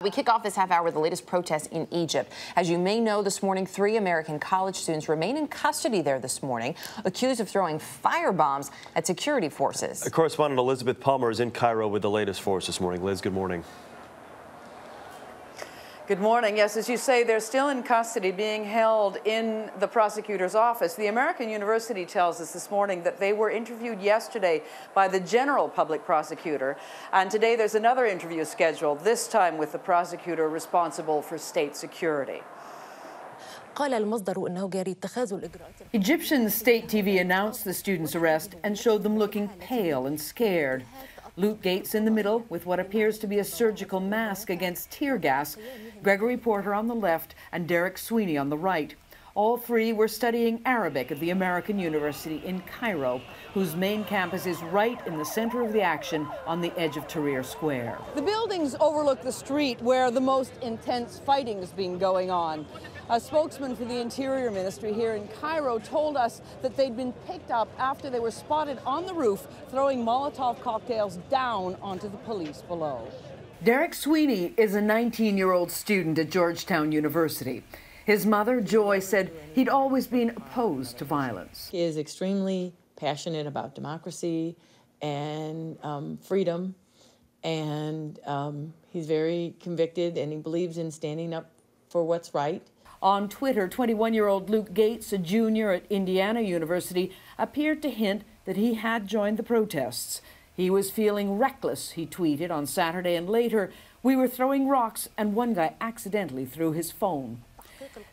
We kick off this half hour with the latest protests in Egypt. As you may know, this morning, 3 American college students remain in custody there this morning, accused of throwing firebombs at security forces. Correspondent Elizabeth Palmer is in Cairo with the latest for us this morning. Liz, good morning. Good morning. Yes, as you say, they're still in custody, being held in the prosecutor's office. The American University tells us this morning that they were interviewed yesterday by the general public prosecutor, and today there's another interview scheduled, this time with the prosecutor responsible for state security. Egyptian state TV announced the students' arrest and showed them looking pale and scared. Luke Gates in the middle with what appears to be a surgical mask against tear gas, Gregory Porter on the left and Derek SWEENEY on the right. All 3 were studying Arabic at the American University in Cairo, whose main campus is right in the center of the action on the edge of Tahrir Square. The buildings overlook the street where the most intense fighting has been going on. A spokesman for the Interior Ministry here in Cairo told us that they'd been picked up after they were spotted on the roof throwing Molotov cocktails down onto the police below. Derek SWEENEY is a 19-year-old student at Georgetown University. His mother, Joy, said he'd always been opposed to violence. He is extremely passionate about democracy and freedom, and he's very convicted, and he believes in standing up for what's right. On Twitter, 21-year-old Luke Gates, a junior at Indiana University, appeared to hint that he had joined the protests. He was feeling reckless, he tweeted on Saturday, and later, "We were throwing rocks and one guy accidentally threw his phone."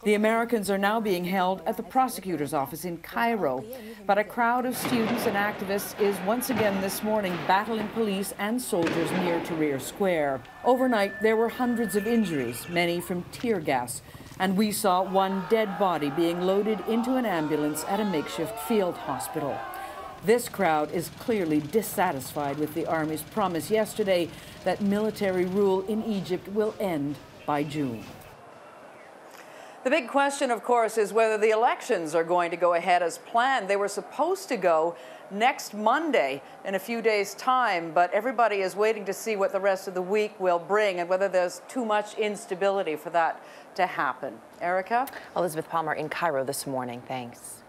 The Americans are now being held at the prosecutor's office in Cairo, but a crowd of students and activists is once again this morning battling police and soldiers near Tahrir Square. Overnight, there were hundreds of injuries, many from tear gas, and we saw one dead body being loaded into an ambulance at a makeshift field hospital. This crowd is clearly dissatisfied with the army's promise yesterday that military rule in Egypt will end by June. The big question, of course, is whether the elections are going to go ahead as planned. They were supposed to go next Monday in a few days' time, but everybody is waiting to see what the rest of the week will bring and whether there's too much instability for that to happen. Erica? Elizabeth Palmer in Cairo this morning. Thanks.